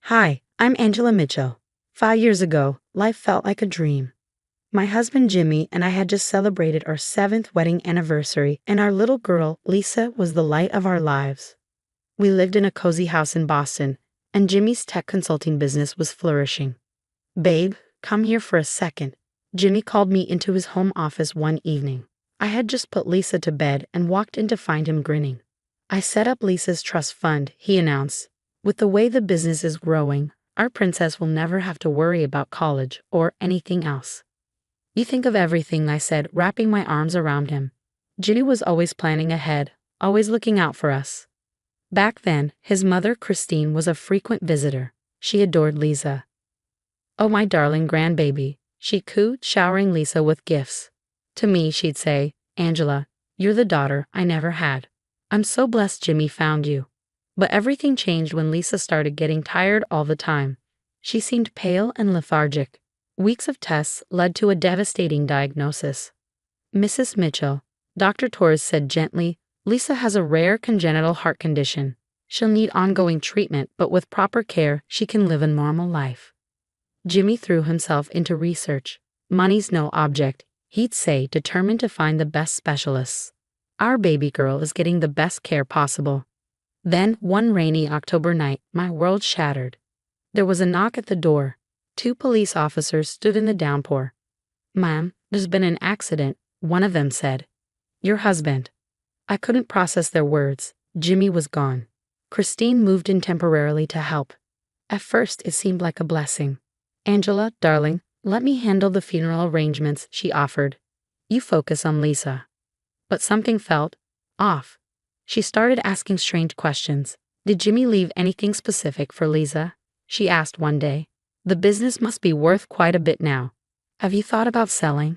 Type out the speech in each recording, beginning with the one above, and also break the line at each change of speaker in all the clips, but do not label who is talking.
Hi, I'm Angela Mitchell. 5 years ago, life felt like a dream. My husband Jimmy and I had just celebrated our 7th wedding anniversary, and our little girl, Lisa, was the light of our lives. We lived in a cozy house in Boston, and Jimmy's tech consulting business was flourishing. Babe, come here for a second. Jimmy called me into his home office one evening. I had just put Lisa to bed and walked in to find him grinning. I set up Lisa's trust fund, he announced. With the way the business is growing, our princess will never have to worry about college or anything else. You think of everything, I said, wrapping my arms around him. Jimmy was always planning ahead, always looking out for us. Back then, his mother, Christine, was a frequent visitor. She adored Lisa. "Oh, my darling grandbaby," she cooed, showering Lisa with gifts. To me, she'd say, "Angela, you're the daughter I never had. I'm so blessed Jimmy found you." But everything changed when Lisa started getting tired all the time. She seemed pale and lethargic. Weeks of tests led to a devastating diagnosis. "Mrs. Mitchell," Dr. Torres said gently, "Lisa has a rare congenital heart condition. She'll need ongoing treatment, but with proper care, she can live a normal life." Jimmy threw himself into research. "Money's no object," he'd say, determined to find the best specialists. "Our baby girl is getting the best care possible." Then, one rainy October night, my world shattered. There was a knock at the door. 2 police officers stood in the downpour. "Ma'am, there's been an accident," one of them said. "Your husband." I couldn't process their words. Jimmy was gone. Christine moved in temporarily to help. At first, it seemed like a blessing. "Angela, darling, let me handle the funeral arrangements," she offered. "You focus on Lisa." But something felt off. She started asking strange questions. "Did Jimmy leave anything specific for Lisa?" she asked one day. "The business must be worth quite a bit now. Have you thought about selling?"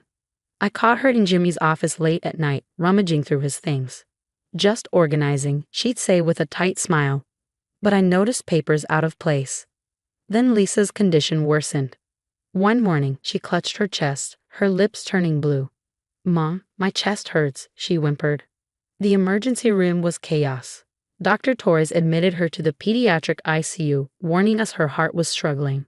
I caught her in Jimmy's office late at night, rummaging through his things. "Just organizing," she'd say with a tight smile. But I noticed papers out of place. Then Lisa's condition worsened. One morning, she clutched her chest, her lips turning blue. "Mom, my chest hurts," she whimpered. The emergency room was chaos. Dr. Torres admitted her to the pediatric ICU, warning us her heart was struggling.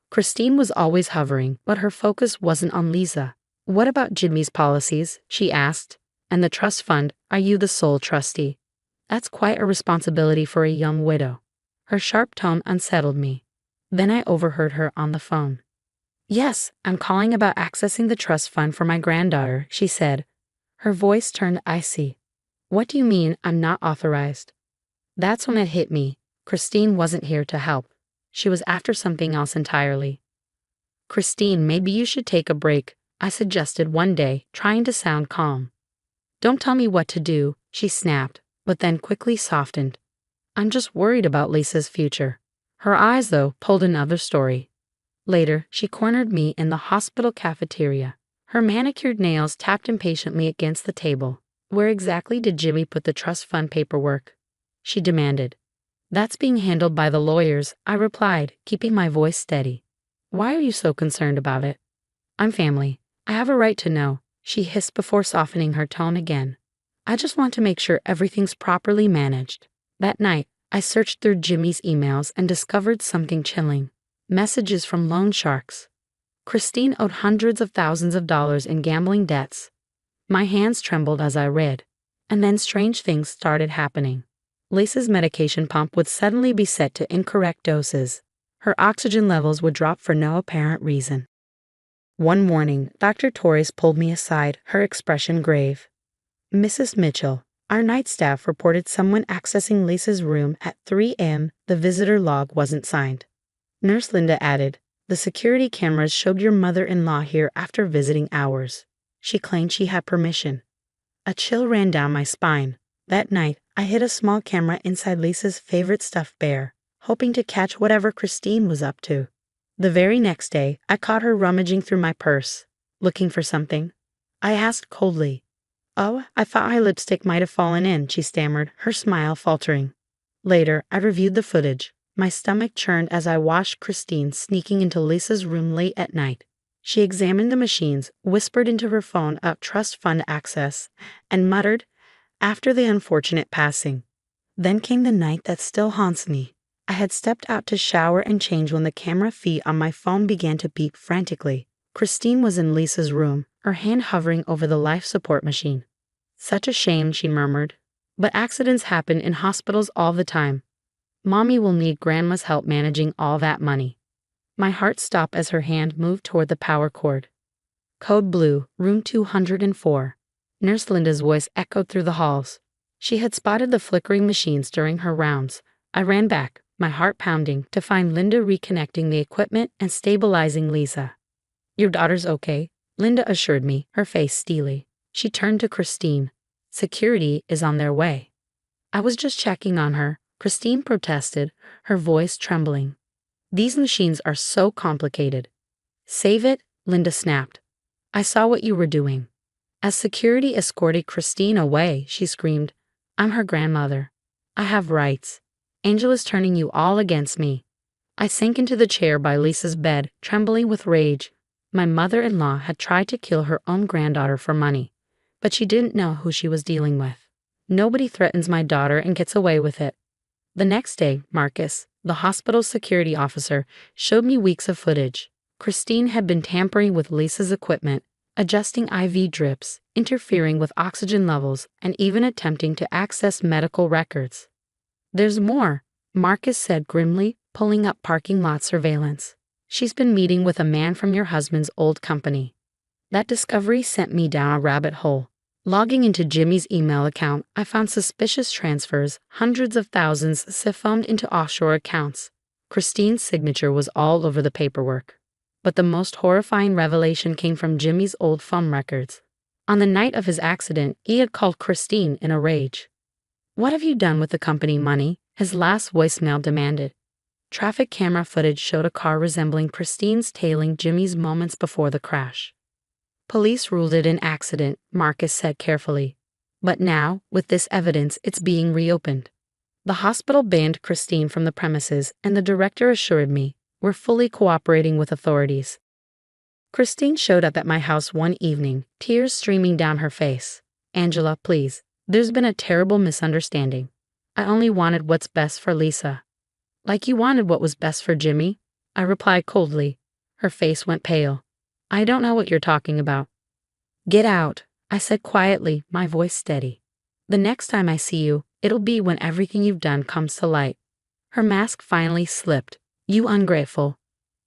Christine was always hovering, but her focus wasn't on Lisa. "What about Jimmy's policies?" she asked. "And the trust fund, are you the sole trustee?" That's quite a responsibility for a young widow. Her sharp tone unsettled me. Then I overheard her on the phone. "Yes, I'm calling about accessing the trust fund for my granddaughter," she said. Her voice turned icy. "What do you mean I'm not authorized?" That's when it hit me. Christine wasn't here to help. She was after something else entirely. "Christine, maybe you should take a break," I suggested one day, trying to sound calm. "Don't tell me what to do," she snapped, but then quickly softened. "I'm just worried about Lisa's future." Her eyes, though, told another story. Later, she cornered me in the hospital cafeteria. Her manicured nails tapped impatiently against the table. "Where exactly did Jimmy put the trust fund paperwork?" she demanded. "That's being handled by the lawyers," I replied, keeping my voice steady. "Why are you so concerned about it?" "I'm family. I have a right to know," she hissed before softening her tone again. "I just want to make sure everything's properly managed." That night, I searched through Jimmy's emails and discovered something chilling. Messages from loan sharks. Christine owed hundreds of thousands of dollars in gambling debts. My hands trembled as I read. And then strange things started happening. Lisa's medication pump would suddenly be set to incorrect doses. Her oxygen levels would drop for no apparent reason. One morning, Dr. Torres pulled me aside, her expression grave. "Mrs. Mitchell, our night staff reported someone accessing Lisa's room at 3 a.m. The visitor log wasn't signed." Nurse Linda added, "The security cameras showed your mother-in-law here after visiting hours. She claimed she had permission." A chill ran down my spine. That night, I hid a small camera inside Lisa's favorite stuffed bear, hoping to catch whatever Christine was up to. The very next day, I caught her rummaging through my purse, looking for something. I asked coldly. "Oh, I thought my lipstick might have fallen in," she stammered, her smile faltering. Later, I reviewed the footage. My stomach churned as I watched Christine sneaking into Lisa's room late at night. She examined the machines, whispered into her phone about trust fund access, and muttered, "After the unfortunate passing." Then came the night that still haunts me. I had stepped out to shower and change when the camera feed on my phone began to beep frantically. Christine was in Lisa's room, her hand hovering over the life support machine. "Such a shame," she murmured. "But accidents happen in hospitals all the time. Mommy will need Grandma's help managing all that money." My heart stopped as her hand moved toward the power cord. "Code blue, room 204. Nurse Linda's voice echoed through the halls. She had spotted the flickering machines during her rounds. I ran back, my heart pounding, to find Linda reconnecting the equipment and stabilizing Lisa. "Your daughter's okay," Linda assured me, her face steely. She turned to Christine. "Security is on their way." "I was just checking on her," Christine protested, her voice trembling. "These machines are so complicated." "Save it," Linda snapped. "I saw what you were doing." As security escorted Christine away, she screamed, "I'm her grandmother. I have rights. Angela's turning you all against me." I sank into the chair by Lisa's bed, trembling with rage. My mother-in-law had tried to kill her own granddaughter for money, but she didn't know who she was dealing with. Nobody threatens my daughter and gets away with it. The next day, Marcus, the hospital's security officer, showed me weeks of footage. Christine had been tampering with Lisa's equipment, adjusting IV drips, interfering with oxygen levels, and even attempting to access medical records. "There's more," Marcus said grimly, pulling up parking lot surveillance. "She's been meeting with a man from your husband's old company." That discovery sent me down a rabbit hole. Logging into Jimmy's email account, I found suspicious transfers, hundreds of thousands siphoned into offshore accounts. Christine's signature was all over the paperwork. But the most horrifying revelation came from Jimmy's old phone records. On the night of his accident, he had called Christine in a rage. "What have you done with the company money?" his last voicemail demanded. Traffic camera footage showed a car resembling Christine's tailing Jimmy's moments before the crash. "Police ruled it an accident," Marcus said carefully. "But now, with this evidence, it's being reopened." The hospital banned Christine from the premises, and the director assured me, "We're fully cooperating with authorities." Christine showed up at my house one evening, tears streaming down her face. "Angela, please. There's been a terrible misunderstanding. I only wanted what's best for Lisa." "Like you wanted what was best for Jimmy?" I replied coldly. Her face went pale. "I don't know what you're talking about." "Get out," I said quietly, my voice steady. "The next time I see you, it'll be when everything you've done comes to light." Her mask finally slipped. "You ungrateful,"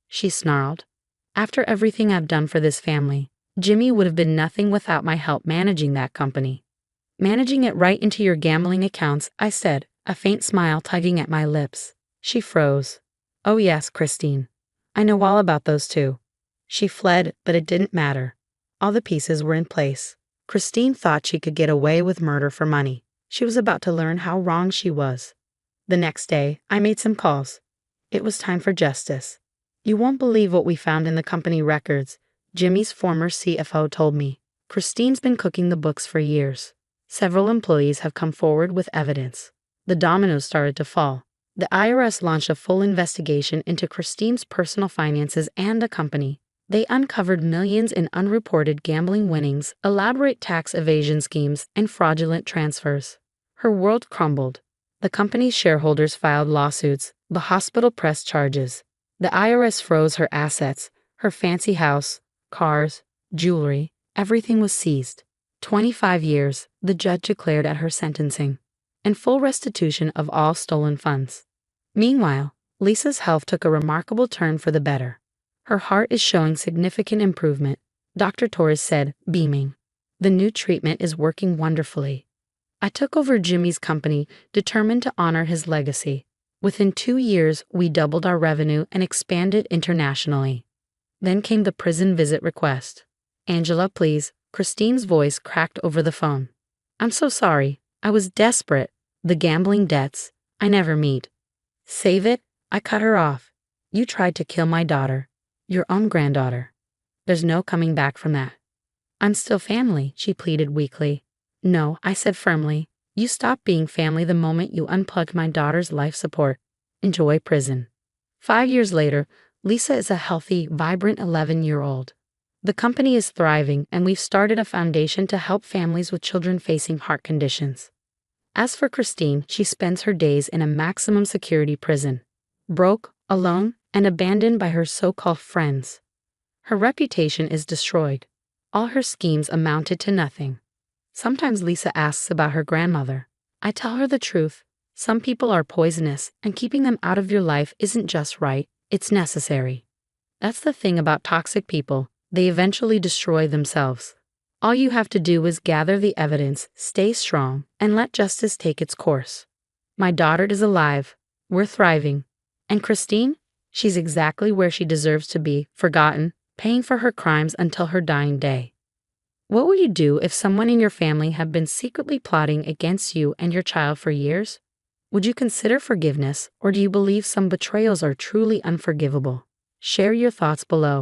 she snarled. "After everything I've done for this family, Jimmy would have been nothing without my help managing that company." "Managing it right into your gambling accounts," I said, a faint smile tugging at my lips. She froze. "Oh yes, Christine. I know all about those too." She fled, but it didn't matter. All the pieces were in place. Christine thought she could get away with murder for money. She was about to learn how wrong she was. The next day, I made some calls. It was time for justice. "You won't believe what we found in the company records," Jimmy's former CFO told me. "Christine's been cooking the books for years. Several employees have come forward with evidence." The dominoes started to fall. The IRS launched a full investigation into Christine's personal finances and the company. They uncovered millions in unreported gambling winnings, elaborate tax evasion schemes, and fraudulent transfers. Her world crumbled. The company's shareholders filed lawsuits. The hospital pressed charges. The IRS froze her assets, her fancy house, cars, jewelry, everything was seized. 25 years, the judge declared at her sentencing, and full restitution of all stolen funds. Meanwhile, Lisa's health took a remarkable turn for the better. "Her heart is showing significant improvement," Dr. Torres said, beaming. "The new treatment is working wonderfully." I took over Jimmy's company, determined to honor his legacy. Within 2 years, we doubled our revenue and expanded internationally. Then came the prison visit request. "Angela, please." Christine's voice cracked over the phone. "I'm so sorry. I was desperate. The gambling debts. I never meet." "Save it," I cut her off. "You tried to kill my daughter. Your own granddaughter. There's no coming back from that." "I'm still family," she pleaded weakly. "No," I said firmly. "You stopped being family the moment you unplugged my daughter's life support. Enjoy prison." 5 years later, Lisa is a healthy, vibrant 11-year-old. The company is thriving, and we've started a foundation to help families with children facing heart conditions. As for Christine, she spends her days in a maximum security prison. broke, alone, and abandoned by her so-called friends. Her reputation is destroyed. All her schemes amounted to nothing. Sometimes Lisa asks about her grandmother. I tell her the truth. Some people are poisonous, and keeping them out of your life isn't just right, it's necessary. That's the thing about toxic people, they eventually destroy themselves. All you have to do is gather the evidence, stay strong, and let justice take its course. My daughter is alive. We're thriving. And Christine? She's exactly where she deserves to be, forgotten, paying for her crimes until her dying day. What would you do if someone in your family had been secretly plotting against you and your child for years? Would you consider forgiveness, or do you believe some betrayals are truly unforgivable? Share your thoughts below.